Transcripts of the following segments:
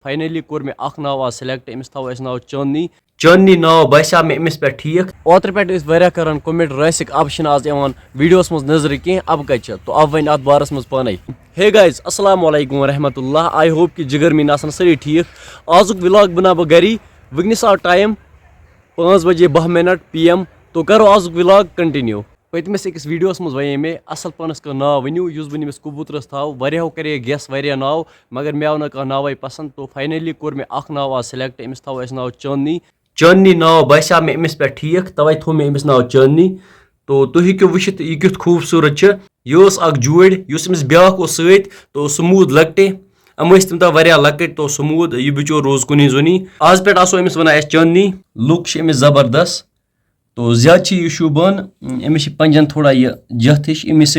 Finally core मे अख नाव आज select Amish थो अस नाव चांदनी चांदनी नाव बसा मे अमिस पे ठीक ओतर पे वारिया करान कमेंट रसिक अब आज यवान वीडियोस मज नजर कह अब कत तो अब वन अत बारस मज पाने हे गाइज अस्सलाम वालेकुम वरहमतुल्लाह आई होप कि जिगर मीन आसन सारी ठीक आजुक व्लॉग बना बह गरी वनस आव टाइम 5 बजे 20 मिनट PM तो करो आजुक व्लॉग कंटिन्यू पतमिस अकिस वीडियोस मज वे मे असल पानस का नाव वनियो युस बह अमिस कबूतरस थो वारियाहो करे गेस वारिया नाव मगर मे आव ना कह नावे पसंद तो फाइनली कोर मे अख नाव आज सिलेक्ट अमिस थो अस नाव चांदनी चांदनी नाव बसा मे अमिस पे ठीक तवे थो मे अमिस नाव चांदनी तो तुम हेक्यो वुचित यह क्युत खूबसूरत यह अख जोड़ युस अमिस ब्याक सत तो समूद लकटे अम तम तह वारिया लकट तो समूद यह बिचोर रोज कुनी जुनी आज पे आसो अमिस वना चांदनी लुक अमिस जबरदस्त तो ज्यादा यह शूबान अमिस पंजन थोड़ा यह जथ हिश अमिस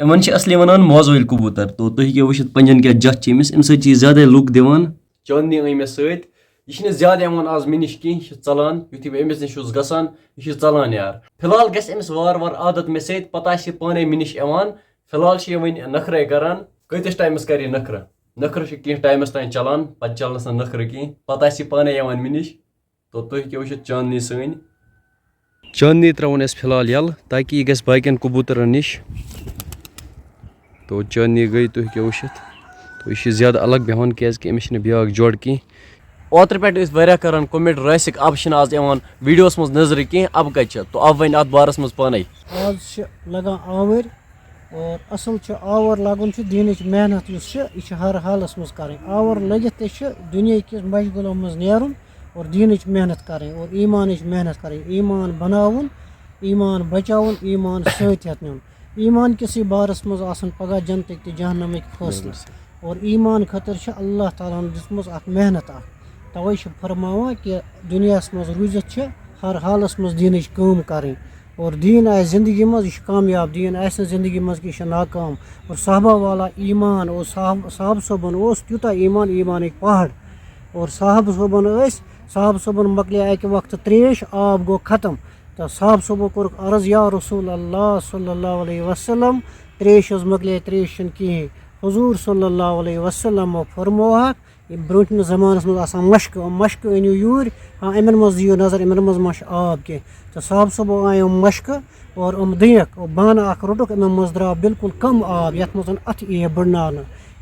वन असली वनान मोजवल कबूतर तो तुम हेक्यो वुचित पंजन क्या जथ अमिस अम सत ज्यादा लुक दिवान चांदनी अई मे सत यह ज्यादा आज मे नश कह चलान युथि बह अमिस नश गसान यह चलान यार फिलहाल गस वार वार आदत मे सत पता पाने मे नश फिलहाल वन नखरे करान कतिस टाइमस कर नखर नखर कह टाइमस तान चलान पे चलनस नखर कह पता पाने मे नश तो तुम हेक्यो वुचित चांदनी सन चांदनी त्रोन फिलहाल यल ताकि यह गस बाकियन कबूतरन नश तो चांदनी गई तुम हेक्यो वुचित तो यह ज्यादा अलग बेहान क्या अमिस ब्याक जोड़ कह ओतर पे वारिया करान कमेंट रसिक अब आज यवान वीडियोस मज नजर कह अब कत तो अब वन अत बारस मज पाने आज लगान आवर और असल आवर लगन दीन मेहनत यह हर हालस मज कर आवर लगित दुनिया किस मशगलों मज नेरुन और दीन मेहनत करें और ईमान मेहनत करें ईमान बनावन ईमान बचावन ईमान सत नुन ईमान किसी बारस मज आसन पगह जन्नत तो जहन्नमिक फैसला और ईमान खतर अल्लाह ताला दिसमस मेहनत तवे फरमावान कि दुनिया मज रूजित हर हालस मज दीन काम करें और दीन आए ज़िंदगी मज यह कामयाब दीन आए ज़िंदगी मज कि नाकाम और साहबा वाला ईमान और साहब सोबन त्यूता ईमान ईमान पहाड़ और साहब सोबन मकले अक वक्त त्रेश आब गो ख़त्म तो साहब सोबो कोर अर्ज या रसूल अल्लाह सल्लल्लाहु अलैहि वसल्लम त्रेश मकले त्रेश कहें हुजूर सल्लल्लाहु अलैहि वसल्लम फरमोहा ब्रोटन ज़मानस मज मशक अनियो यूर हाँ इन मज दियो नजर इन मज मश आब कह तो साहब सबो आयो मशक और दक और बाना रोटुक इन मज द्रा बिल्कुल कम आब ये मज अथ यह बढ़ना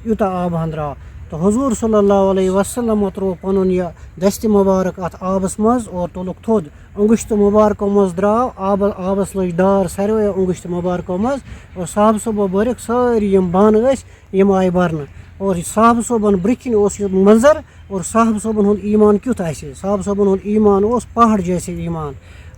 यूता आब द्रा तो हुजूर सल्लल्लाहु अलैहि वसल्लम त्रो पन यह दस्त मुबारक अत आबस मज और तुलुक थोद अंगुश्त मुबारक मज द्राव आबस लज डार सारे अंगुश्त मुबारक मज और साहब सबो बरक सारी बान यम आय भरन और साहब सोबन ब्रिकिन मंजर और साहब सोबन हुंद ईमान क्युत साहब सोबन हुंद ईमान पहाड़ जैसे ईमान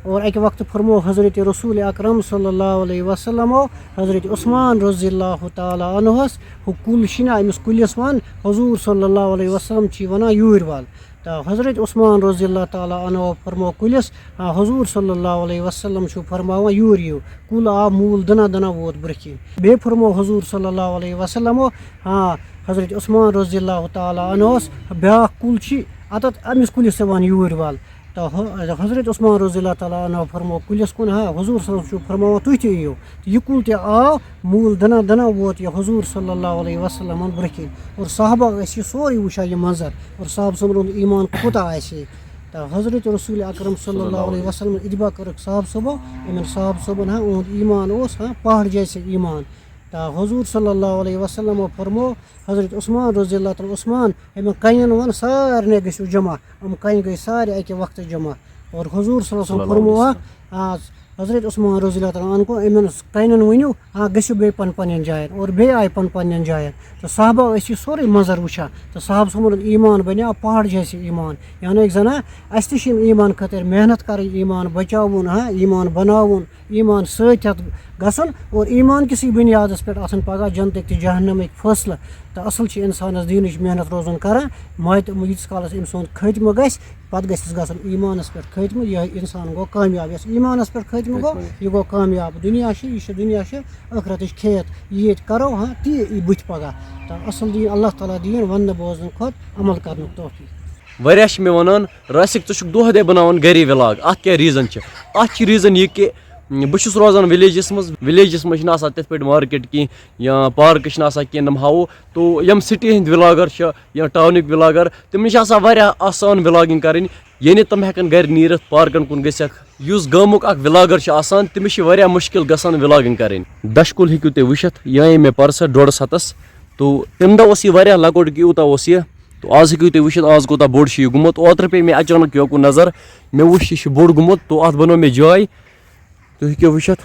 और अक वक्त फरमो हज़रत रसूल अकरम सल्लल्लाहु अलैहि वसल्लम हज़रत उस्मान रज़ियल्लाहु ताला अन्हुस हु कुल शिना अमिस कुलिस वन हुजूर सल्लल्लाहु अलैहि वसल्लम छी वना यूर वाल तो हज़रत उस्मान रज़ियल्लाहु ताला अन्हु फरमो कुलिस हुजूर सल्लल्लाहु अलैहि वसल्लम छु फरमावा यूर यू कुल आ मूल दना दना वोत ब्रखि बे फरमो हुजूर सल्लल्लाहु अलैहि वसल्लम हाँ हज़रत उस्मान रज़ियल्लाहु ताला अन्हुस ब्याक कुल छी अतत अमिस कुलिस वन यूर वाल तो हज़रत उस्मान रज़ियल्लाहु ताला अन्हु फरमो कुलिस कुन हाँ हुजूर सल्लल्लाहु अलैहि वसल्लम फरमावा तुह ते यियो तो यह कुल आव मूल दना दना वोत यह हुजूर सल्लल्लाहु अलैहि वसल्लम ब्रखि और साहबा यह सोरे वुचा यह मंजर और साहब सबन ईमान कोता तो हज़रत रसूल अकरम सल्लल्लाहु अलैहि वसल्लम इतबा कर साहब सबो इन साहब सबन हाँ ईमान हाँ पहाड़ जैसे ईमान तो हुजूर सल्लल्लाहु अलैहि वसल्लम फरमो हज़रत उस्मान रज़ियल्लाहु ताला उस्मान अम कयन वन सारे गो जमा अम कन गई सारे अक वक्त जमा और हुजूर सल्लल्लाहु अलैहि वसल्लम फरमो हज़रत उस्मान रज़ियल्लाहु ताला अन्हु को इन कयन वनु हाँ गो बे पन जायन और बे आय पन जायन तो साहबा सोरे मंजर वुचा तो साहब सोमन ईमान बना पहाड़ जैसे ईमान यानी जना अस ईमान खतर मेहनत कर ईमान बचावन हाँ ईमान बनावन ईमान सत गसन और ईमान किसी बुनियादस पे पगह जन्नत तो जहन्नमिक फैसला तो असल इंसानस दीन मेहनत रोजन कर मत यीस कालस अम सुंद खत्म गस पत गस ईमानस पे खत्म यह इंसान गो कामयाब यस ईमानस पे खत्म गो यह गो कामयाब दुनिया दुनिया आखरत खेत ये करो हाँ ती बुथ पगह तो असल दीन अल्लाह ताला दीन वन बोजन खुद अमल कर तौफीक वारिया मे वनान रसिक तुह दोह दे बनावन गरी व्लॉग अत क्या रीजन अत रीजन यह कि बह छुस रोजान विलेजस मज आसान तिथ पे मार्केट की या पार्क की नम हावो तो यम सिटी हंद व्लागर या टाउनिक व्लागर तम नश आसान व्लागिंग करें यानी तम हेकन घर नीरत पार्कन कुन गसिक युस गामुक अख व्लागर आसान तमिस मुश्किल गसान व्लागिंग करें दशकुल हेकु तुम वुचित यह आए मे परस 1.5 हतस तो तम दह यह लकोट कि यूता यह तो आज हेकु तुम वुचित आज कोता बोड़ यह गुमुत ओत्र पे मे अचानक योकुन नजर मे वुच यह बोड़ गुमुत तो अत बनो मे जाय तो हेकु वुचित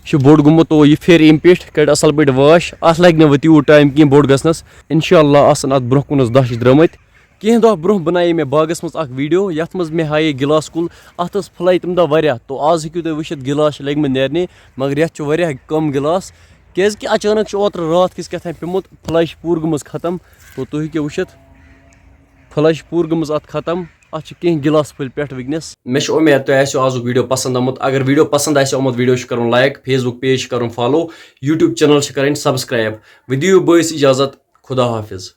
यह बोड़ गुमुत तो यह फेर अम पे कड़ असल पे वाश अत लग न तीत टाइम कह बोड़ गसनस इंशाअल्लाह आसन अत ब्रोह कुनस दश द्रमत कह दह ब्रोह बनाए मे बागस मज अख वीडियो यथ मज मे हाये गिलास कुल अत फल तम दह वारिया तो आज हेकु तुम वुचित गिलास लगम नेरने मगर यथ वारिया कम गिलास क्या कि अचानक ओत्र रात किस क्या पेमुत फ्लश पूर गमज खत्म तो तुम हेकु वुचित फ्लश पूर गमज अत खत्म अत कह गिलास फुल पे वनस मे उम्मीद तुम आसो आज वीडियो पसंद आमुत अगर वीडियो पसंद आमुत वीडियो कर लाइक फेसबुक पेज कर फॉलो यूट्यूब चैनल कर सब्सक्राइब विद यू बॉयस इजाजत खुदा हाफिज।